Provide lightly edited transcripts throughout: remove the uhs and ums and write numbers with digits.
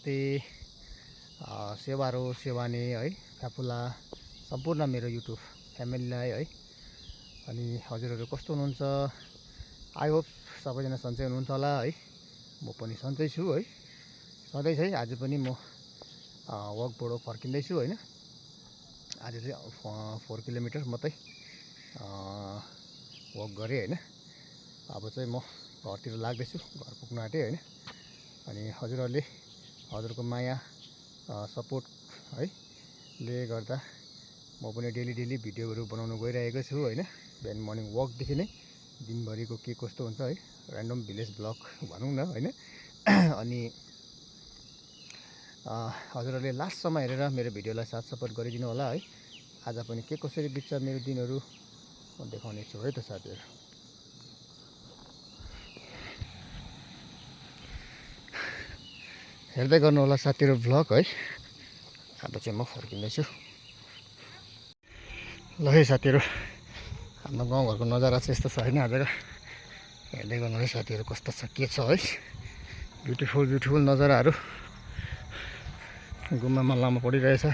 नमस्ते सेवारो सेवाने है फ्याफुला सम्पूर्ण मेरो युट्युब फ्यामिलीलाई है। अनि हजुरहरू कस्तो हुनुहुन्छ? आई होप सबैजना सन्चै हुनुहुन्छ होला है। म पनि सन्चै छु है, सधैँ चाहिँ। आज पनि म वकबाट फर्किँदैछु होइन। आज चाहिँ 4 किलोमिटर मात्रै वक गरेँ होइन। अब चाहिँ म घरतिर लाग्दैछु, घर पुग्न आँटेँ होइन। अनि हजुरहरूले हजुरको माया सपोर्ट है ले गर्दा म पनि डेली भिडियोहरू बनाउन गइरहेको छु होइन। बिहान मर्निङ वकदेखि नै दिनभरिको के कस्तो हुन्छ है, ऱ्यान्डम भिलेज ब्लग भनौँ न होइन। अनि हजुरहरूले लास्टसम्म हेरेर मेरो भिडियोलाई साथ सपोर्ट गरिदिनु होला है। आज पनि के कसरी बित्छ मेरो दिनहरू म देखाउने छु है त साथीहरू। हेर्दै गर्नु होला साथीहरू भ्लग है। अब चाहिँ म फर्किँदैछु ल है साथीहरू। हाम्रो गाउँघरको नजारा चाहिँ यस्तो छ होइन आजको। हेर्दै गर्नु है साथीहरू कस्तो छ के छ है। ब्युटिफुल नजाराहरू गुम्बामा लामो परिरहेछ।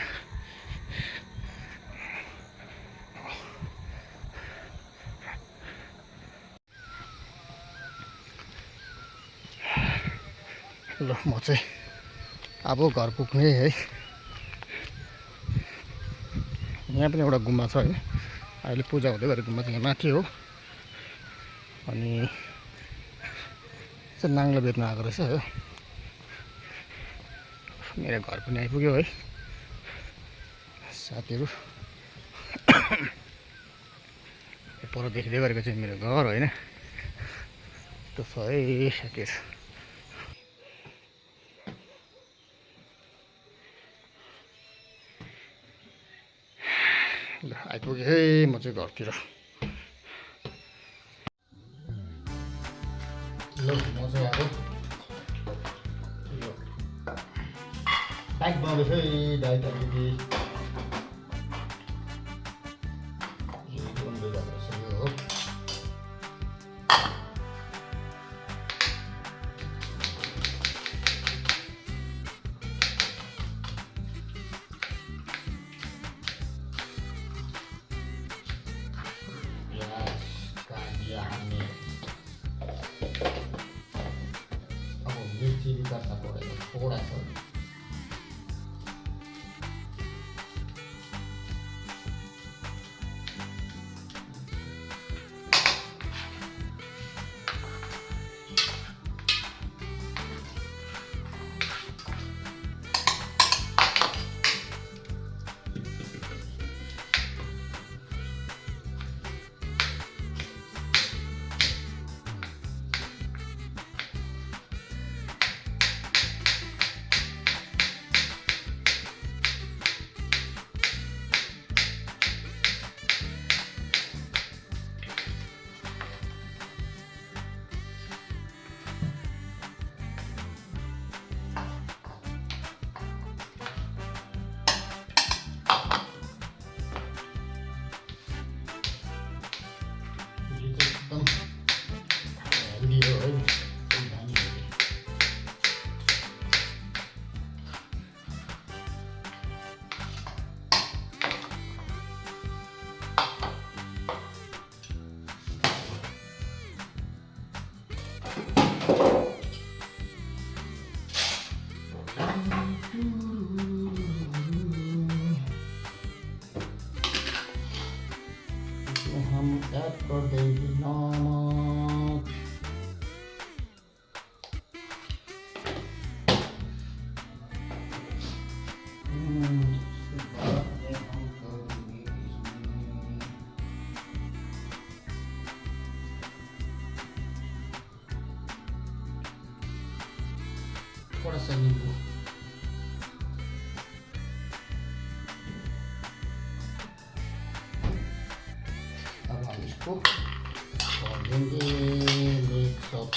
ल म चाहिँ अब घर पुग्ने है। यहाँ पनि एउटा गुम्बा छ होइन। अहिले पूजा हुँदै गरेको गुम्बा चाहिँ यहाँ माथि हो। अनि चाहिँ नाङ्लो बेच्न आएको रहेछ हो। मेरो घर पनि आइपुग्यो है साथीहरू। पर देख्दै गरेको चाहिँ मेरो घर होइन। यस्तो छ है साथीहरू। ल आइपुगेँ है म चाहिँ घरतिर। ल म चाहिँ अब डाइट बनाउँदैछु है। डाइट अलिकति हो। अब मिर्ची भी करना पड़ेगा थोड़ा सा। हम ऐड कर देंगे नमक। थोड़ा सा नींबू। अब हम इसको छोड़ देंगे मिक्स अप।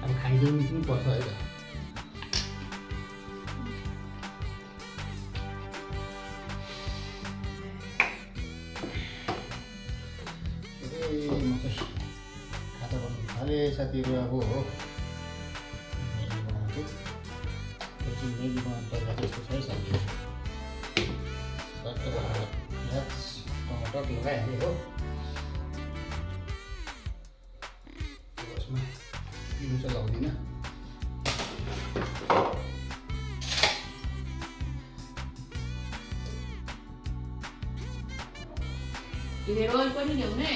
अब खाइदिनु पनि पर्छ है त। थाले साथीहरू अब हो म्यागी बनाउँछु। म्यागी बनाउनु पर्दा त्यस्तो छ है साथीहरू। प्याज टमाटर लगाइहालेँ हो। यसमा पिरो चाहिँ लाउँदिनँ। हेयर ओइल पनि ल्याउने।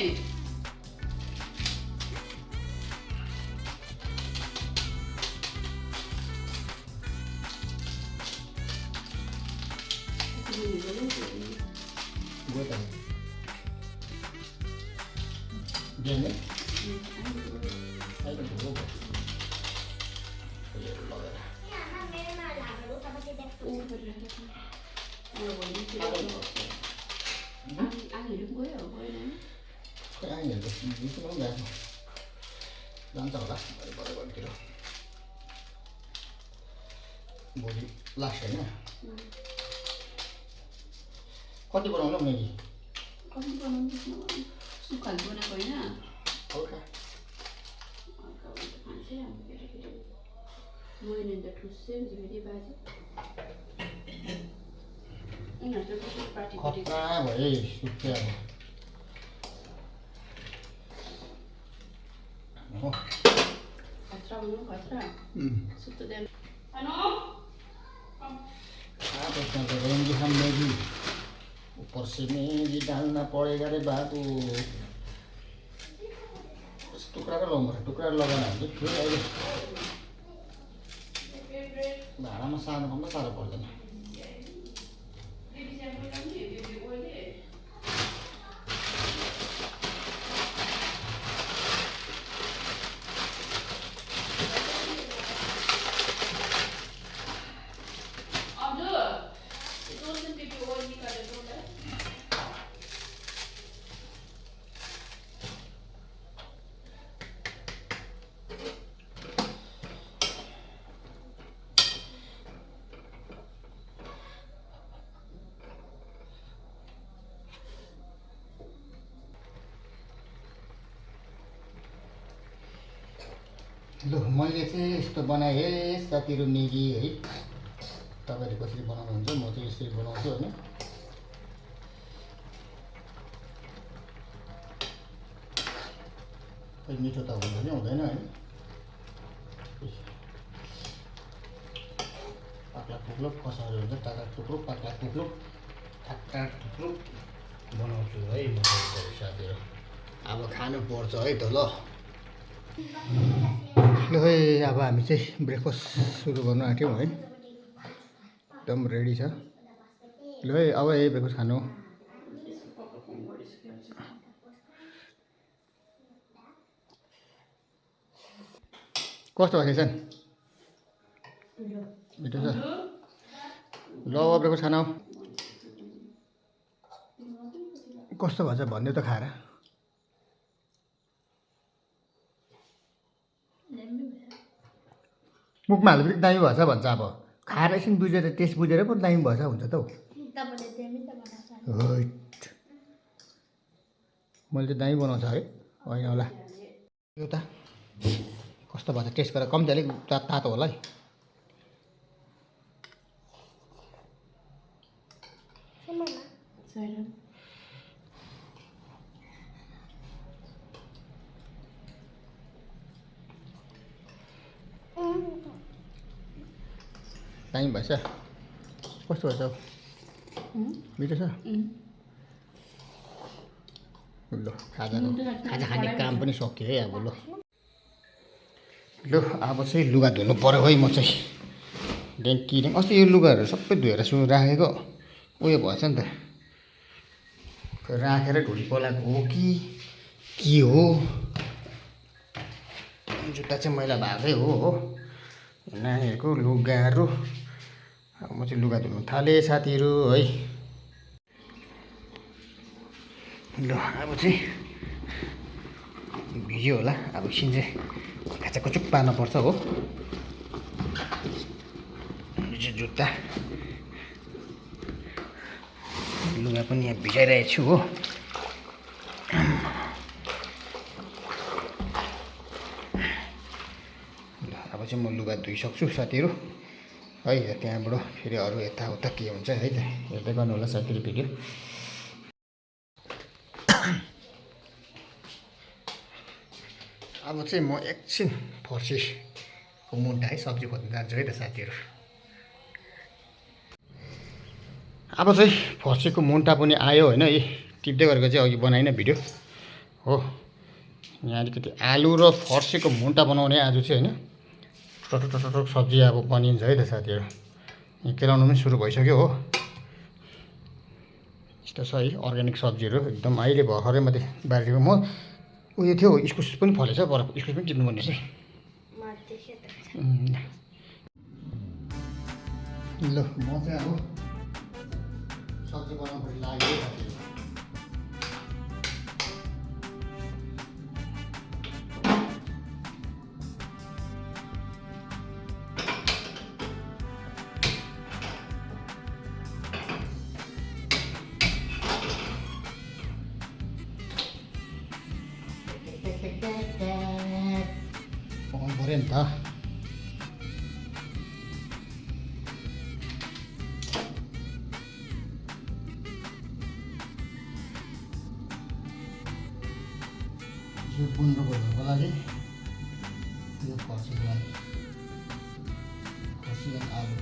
जान्छ होला भरेतिर भोलि लास्ट होइन। कति बनाउनु म्यागी? कति बनाउनु सुक्खा बनाएको होइन हल्का मैले त ठुस्से फेरि बाजे उनीहरू त पार्टी भए सुक्यो अब खतरा भन्नु खतरा सुत्तो देन हेलो आप इसमें करेंगे हम मैगी। ऊपर से मैगी डालना पड़ेगा रे बाबू। टुक्रा लगाउनु टुक्रा लगाउन हुन्छ फेरि अहिले भाँडामा सार्नु पनि साह्रो पर्दैन। ल मैले चाहिँ यस्तो बनाएँ साथीहरू म्यागी है। तपाईँहरूले कसरी बनाउनुहुन्छ म चाहिँ यसरी बनाउँछु होइन। खै मिठो त हुँदैन हुँदैन होइन। पाक्ला टुक्लुक कसरी हुन्छ टाटा टुक्लुक पाक्ला टुक्लुक टाटा टुक्लुक बनाउँछु है म चाहिँ साथीहरू। अब खानु पर्छ है त ल। ल है अब हामी चाहिँ ब्रेकफास्ट सुरु गर्नु आँट्यौँ है। एकदम रेडी छ। ल है अब है ब्रेकफास्ट खानु। कस्तो भएको छ मिठो छ। ल अब ब्रेकफास्ट खानु कस्तो भन्छ भन्ने त खाएर। मुखमा हाल्दा पनि दामी भएछ भन्छ। अब खाएर एकछिन बुझेर टेस्ट बुझेर पो दामी भएछ हुन्छ त हौ। मैले चाहिँ दामी बनाउँछ है होइन होला। यो त कस्तो भएछ टेस्ट गरेर कम्ती अलिक तातो होला है। दामी भएछ कस्तो भएछ मिठो छ। ल खाजा खाने काम पनि सक्यो है अब। ल अब चाहिँ लुगा धुनु पऱ्यो है म चाहिँ। डेन्की अस्ति यो लुगाहरू सबै धोएर राखेको उयो भएछ नि त। राखेर ढुली पोलाएको हो कि के हो। जुत्ता चाहिँ मैला भएकै हो नानीहरूको लुगाहरू। अब म चाहिँ लुगा धुनु थालेँ साथीहरू है। ल अब चाहिँ भिज्यो होला। अब एकछिन चाहिँ खाचाकुचुक पार्नुपर्छ हो। जुत्ता लुगा पनि यहाँ भिजाइरहेको छु हो। चाहिँ म लुगा धोइसक्छु साथीहरू है। त्यहाँबाट फेरि अरू यताउता के हुन्छ है त हेर्दै गर्नु होला साथीहरू भिडियो। अब चाहिँ म एकछिन फर्सीको मुन्टा है सब्जी खोज्न जान्छु है त साथीहरू। अब चाहिँ फर्सीको मुन्टा पनि आयो होइन। यी टिप्दै गरेको चाहिँ अघि बनाइन भिडियो हो। यहाँ अलिकति आलु र फर्सीको मुन्टा बनाउने आज चाहिँ होइन। टटक सब्जी अब बनिन्छ है त साथीहरू। यहाँ केलाउनु पनि सुरु भइसक्यो हो। यस्तो छ है अर्ग्यानिक सब्जीहरू एकदम अहिले भर्खरै मात्रै बारीको म उयो थियो इस्कुस पनि फलेछ पर इस्कुस पनि टिप्नु पर्ने रहेछ। ल म चाहिँ अब सब्जी बनाउनु लाग्यो साथीहरू। पकाउनु पऱ्यो नि त। यो गुन्द्रुकको झोलको लागि यो फर्सीको लागि फर्सी अनि आलु।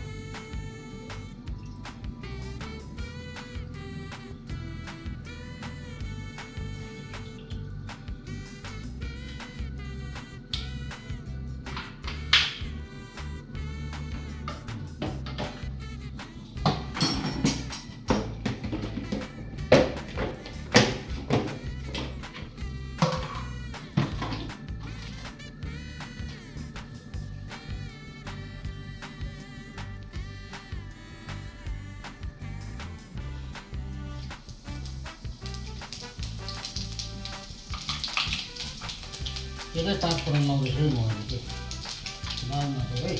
यो चाहिँ 5 फोरन लाउँदैछु है म चाहिँ लाउनु है।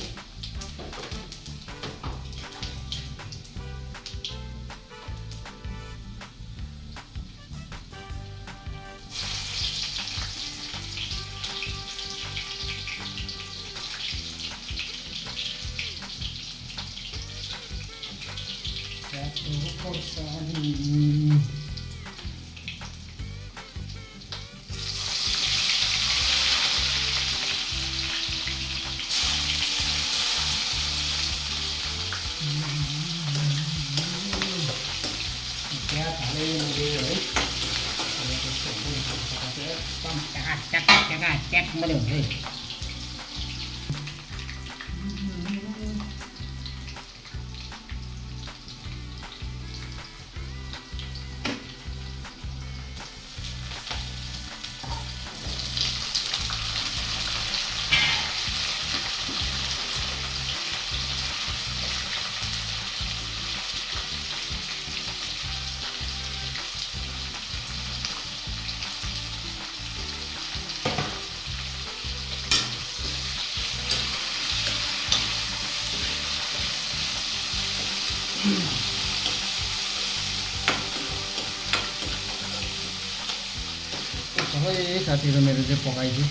सबै साथीहरू मेरो चाहिँ पकाइदियो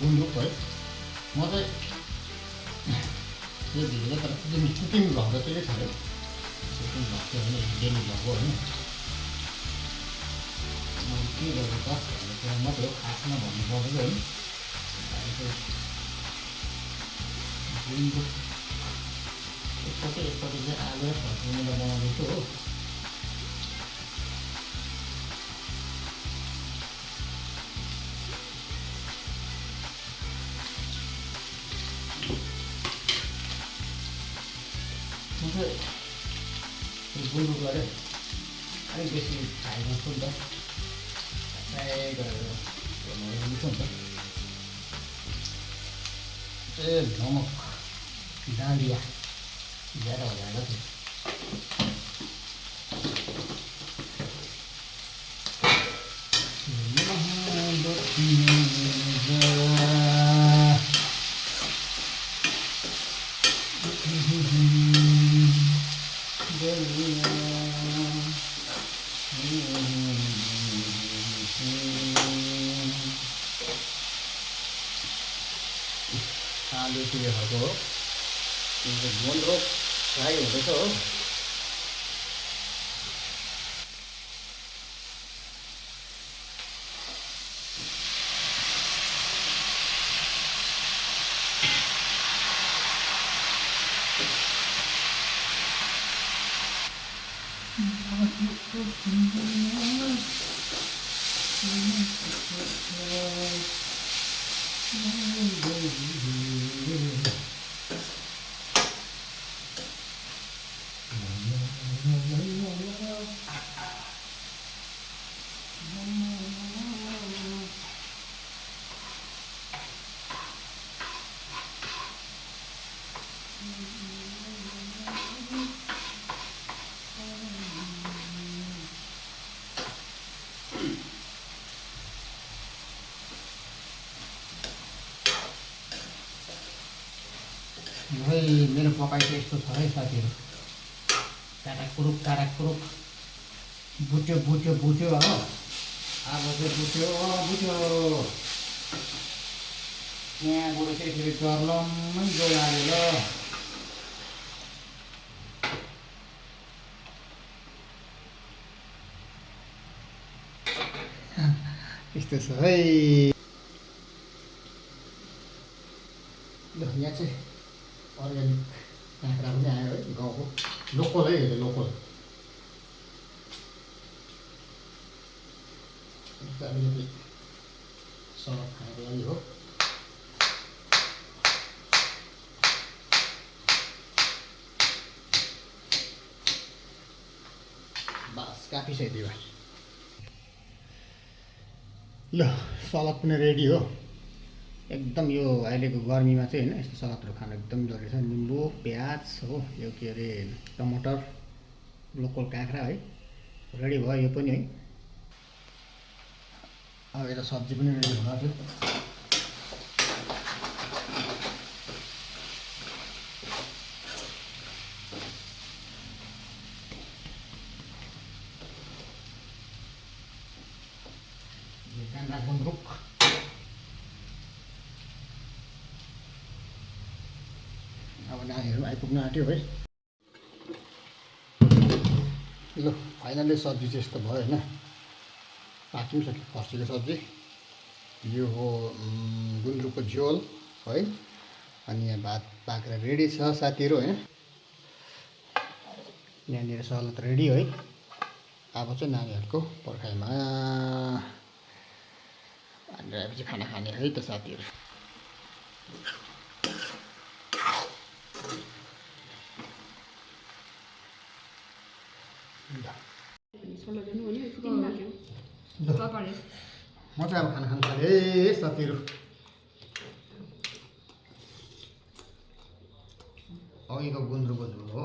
गुन्द्रुक है। म चाहिँ यो भिडियो तर कुकिङ भ्लग जति नै छ है। कुकिङ भ्लग चाहिँ होइन डेली भ्लग हो होइन। मैले के गरेको त भन्ने कुरा मात्रै हो खासमा भन्नु पर्दैन है। गुन्द्रुक एकपट्टि चाहिँ आलु र फर्सी मुन्टा बनाउँदैछु हो। गुन्द्रुक गरेँ अलिक बेसी खाइ गर्छु नि त फ्राई गरेर मिठो हुन्छ। ए नमक डालिया ज्यादा हो जाएगा थियो। खालको हो गुन्द्रुक फ्राई हुँदैछ हो। मेरो पकाइ चाहिँ यस्तो छ है साथीहरू, काटाकुरुक बुट्यो हो। अब चाहिँ बुट्यो यहाँबाट चाहिँ फेरि चर्लम्मै गयो आयो ल। यस्तो छ है। ल यहाँ चाहिँ अर्ग्यानिक काँक्रा पनि आयो है, गाउँको लोकल है, लोकल अलिकति सलाद खानको लागि हो। बस काटिसक्यो भाइ। ल सलाद पनि रेडी हो एकदम। यो अहिलेको गर्मीमा चाहिँ होइन यस्तो सलादहरू खानु एकदम जरुरी छ। निम्बु प्याज हो, यो के अरे टमाटर, लोकल काँक्रा है, रेडी भयो यो पनि है। अब यता सब्जी पनि रेडी हुन आँट्यो। काँक्रा गुन्द्रुक अब नानीहरू आइपुग्न आँट्यो है। ल फाइनली सब्जी चाहिँ यस्तो भयो होइन, पाकि पनि सक्यो फर्सीको सब्जी। यो हो गुन्द्रुकको झोल है। अनि यहाँ भात पाकेर रेडी छ साथीहरू होइन। यहाँनिर सलाद रेडी है। अब चाहिँ नानीहरूको पर्खाइमा अनि आएपछि खाना खाने है त साथीहरू। म चाहिँ अब खाना खानु थालेँ साथीहरू। अघिको गुन्द्रुकको झोल हो,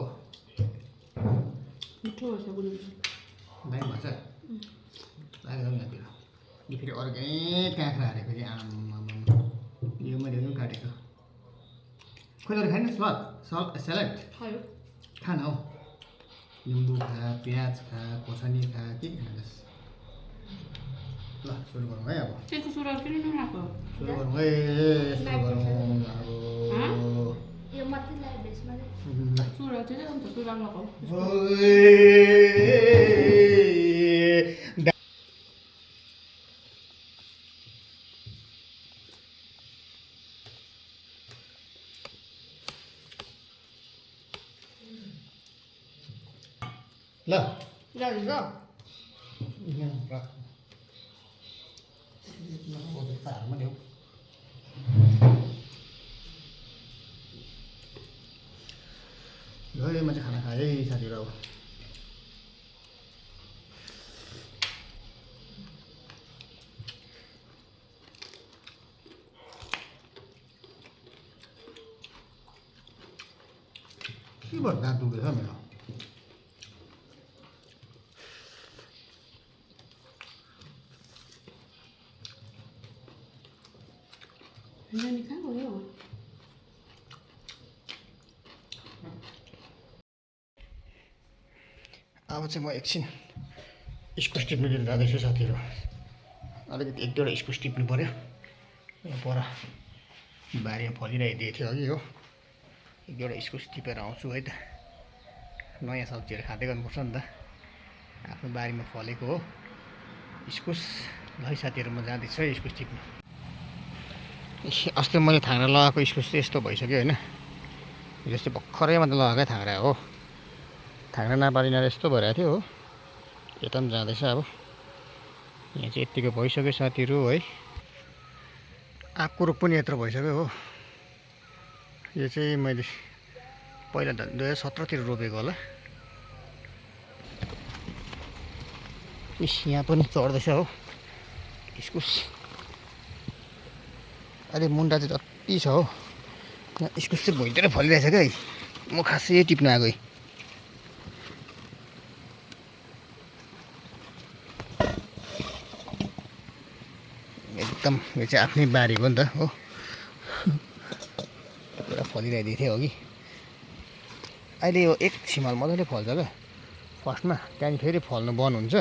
मिठो छ गुन्द्रुक, दामी भन्छ लाग्यो यहाँतिर। यो फेरि अर्ग्यानिक काँक्रा हालेको फेरि आमा, यो मैले पनि काटेको। खोइ खाने स्यालेड खायो खान हौ, निम्बु खा, प्याज खा, खोर्सानी खा, के खाँदैछ। ल सुरु गरौँ है। अब त्यसको सुरुवात किन नराको? सुरु गरौँ है, सुरु गरौँ अब। यो मात्रै ल्याए बेसमा सुरुवात चाहिँ अन्त सुरुवात लगाऊ। ल जान्छ यहाँ राख, हातमा ल्याऊ। ल म चाहिँ खाना खाएँ साथीहरू। अब के भयो दाँत दुख्दैछ मेरो। नानी कहाँ गयो? अब चाहिँ म एकछिन इस्कुस टिप्नुतिर जाँदैछु साथीहरू। अलिकति एक दुईवटा इस्कुस टिप्नु पऱ्यो। पर बारीमा फलिरहेको थियो अघि हो। एक दुईवटा इस्कुस टिपेर आउँछु है त। नयाँ सब्जीहरू खाँदै गर्नुपर्छ नि त। आफ्नो बारीमा फलेको हो इस्कुस। ल है साथीहरू, म जाँदैछु है इस्कुस टिप्नु। अस्ति मैले थाङ्रा लगाएको इस्कुस चाहिँ यस्तो भइसक्यो होइन। जस्तै भर्खरै मात्रै लगाएकै थाङ्रा हो। थाङ्रा नपारिन यस्तो भइरहेको थियो हो। यता पनि जाँदैछ अब। यहाँ चाहिँ यत्तिको भइसक्यो साथीहरू है। आँपको रुख पनि यत्रो भइसक्यो हो। यो चाहिँ मैले पहिला 2017 तिर रोपेको होला। यहाँ पनि चढ्दैछ हो इस्कुस। अहिले मुन्टा चाहिँ जति छ हो, यहाँ इस्कुस चाहिँ भुइँतिर फलिरहेछ क्या है। म खासै टिप्नु आएको। एकदम यो चाहिँ आफ्नै बारी हो नि त हो। पुरा फलिरहेको थियो अघि। अहिले यो एक छिमाल मजाले फल्छ क्या फर्स्टमा, त्यहाँदेखि फेरि फल्नु बन्द हुन्छ।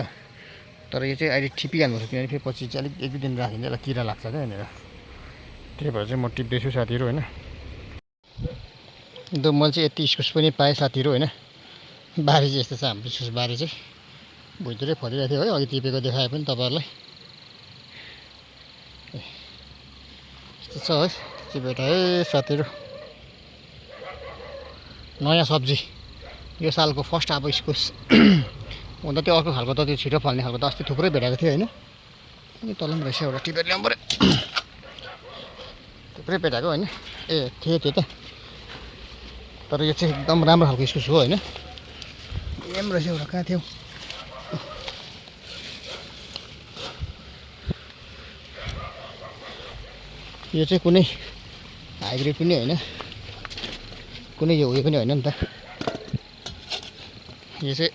तर यो चाहिँ अहिले टिपिहाल्नुपर्छ, किनभने फेरि पछि चाहिँ अलिक एक दुई दिन राखिन्छ यसलाई किरा लाग्छ क्या यहाँनिर। त्यही भएर चाहिँ म टिप्दैछु साथीहरू होइन। अन्त मैले चाहिँ यति इस्कुस पनि पाएँ साथीहरू होइन। बारी चाहिँ यस्तो छ हाम्रो इस्कुस बारी चाहिँ। भुइँतिरै फलिरहेको थियो है अघि टिपेको देखाए पनि तपाईँहरूलाई। यस्तो छ है टिपेटा है साथीहरू। नयाँ सब्जी यो सालको फर्स्ट अब इस्कुस। हुन त त्यो अर्को खालको त त्यो छिटो फल्ने खालको त अस्ति थुप्रै भेटाएको थियो होइन। अनि तल पनि रहेछ एउटा टिपेर ल्याउनु पऱ्यो। थुप्रै भेटाएको होइन। ए थियो त्यो त। तर यो चाहिँ एकदम राम्रो खालको इस्कुस हो होइन। यहाँ पनि रहेछ एउटा, कहाँ थियो? यो चाहिँ कुनै हाइब्रिड पनि होइन, कुनै यो उयो पनि होइन नि त। यो चाहिँ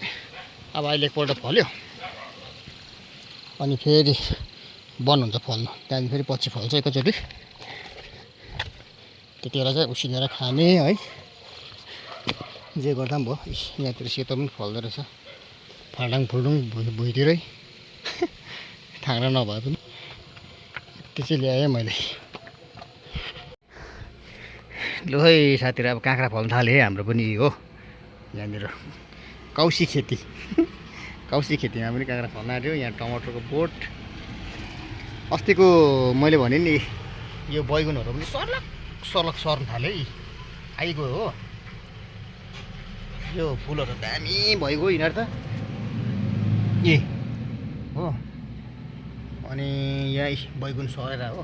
अब अहिले एकपल्ट फल्यो अनि फेरि बन्द हुन्छ फल्नु, त्यहाँदेखि फेरि पछि फल्छ एकैचोटि। त्यति बेला चाहिँ उसिनेर खाने है, जे गर्दा पनि भयो। यहाँतिर सेतो पनि फल्दो रहेछ, फाल्डाङ फुल्डुङ भुइँतिरै। थाङ्रा नभए पनि यति चाहिँ ल्याएँ मैले। लु है साथीहरू, अब काँक्रा फल्न थाल्यो है हाम्रो पनि हो। यहाँनिर कौसी खेती कौसी खेतीमा पनि काँक्रा फल्न आँट्यो। यहाँ टमाटरको बोट। अस्तिको मैले भने नि यो बैगुनहरू पनि सर्लक सर्लक सर्न थाल्यो है, आइगयो हो। यो फुलहरू दामी भइगयो यिनीहरू त ए हो। अनि यहाँ बैगुन सरेर हो।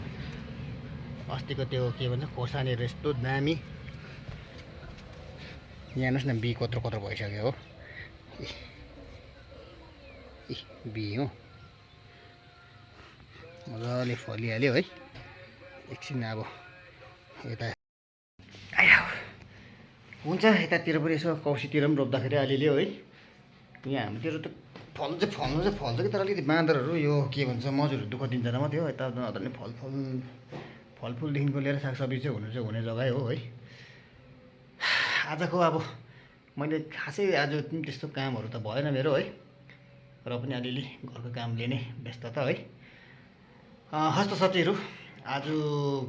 अस्तिको त्यो के भन्छ खोर्सानीहरू यस्तो दामी। यहाँ हेर्नुहोस् न, बिउ कत्रो कत्रो भइसक्यो हो। ए बिउ हो, मजाले फलिहाल्यो है। एकछिन अब यता आयो हुन्छ, यतातिर पनि यसो कौसीतिर पनि रोप्दाखेरि अलिअलि है। यहाँ हाम्रोतिर त फल्नु चाहिँ फल्छ कि, तर अलिकति बाँदरहरू यो के भन्छ मजुरहरू दुःख दिन्छ र मात्रै हो। यता नत्र नि फलफुलदेखिको लिएर सागसब्जी चाहिँ हुने जग्गै हो है। आजको अब मैले खासै आज त्यस्तो कामहरू त भएन मेरो है, र पनि अलिअलि घरको कामले नै व्यस्तता है। हस्त साथीहरू, आज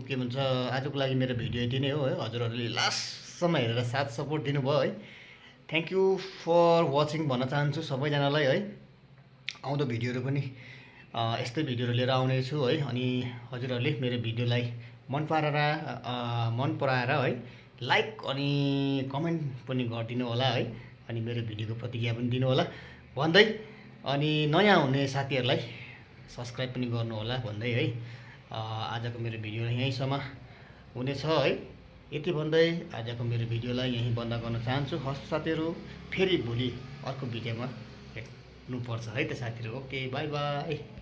के भन्छ आजको लागि मेरो भिडियो यति नै हो है। हजुरहरूले लास्टसम्म हेरेर साथ सपोर्ट दिनुभयो है। थ्याङ्क यू फर वाचिङ भन्न चाहन्छु सबैजनालाई है। आउँदो भिडियोहरू पनि यस्तै भिडियोहरू लिएर आउनेछु है। अनि हजुरहरूले मेरो भिडियोलाई मन पराएर है लाइक अनि कमेन्ट पनि गरिदिनु होला है। अनि मेरो भिडियोको प्रतिक्रिया पनि दिनु होला भन्दै, अनि नयाँ हुने साथीहरूलाई सब्सक्राइब पनि गर्नु होला भन्दै है। आजको मेरो भिडियो यहीँसम्म हुनेछ है। यति भन्दै आजको मेरो भिडियोलाई यहीँ बन्द गर्न चाहन्छु। हस् साथीहरू, फेरि भोलि अर्को भिडियोमा भेट्नुपर्छ है त साथीहरू। Okay, by by.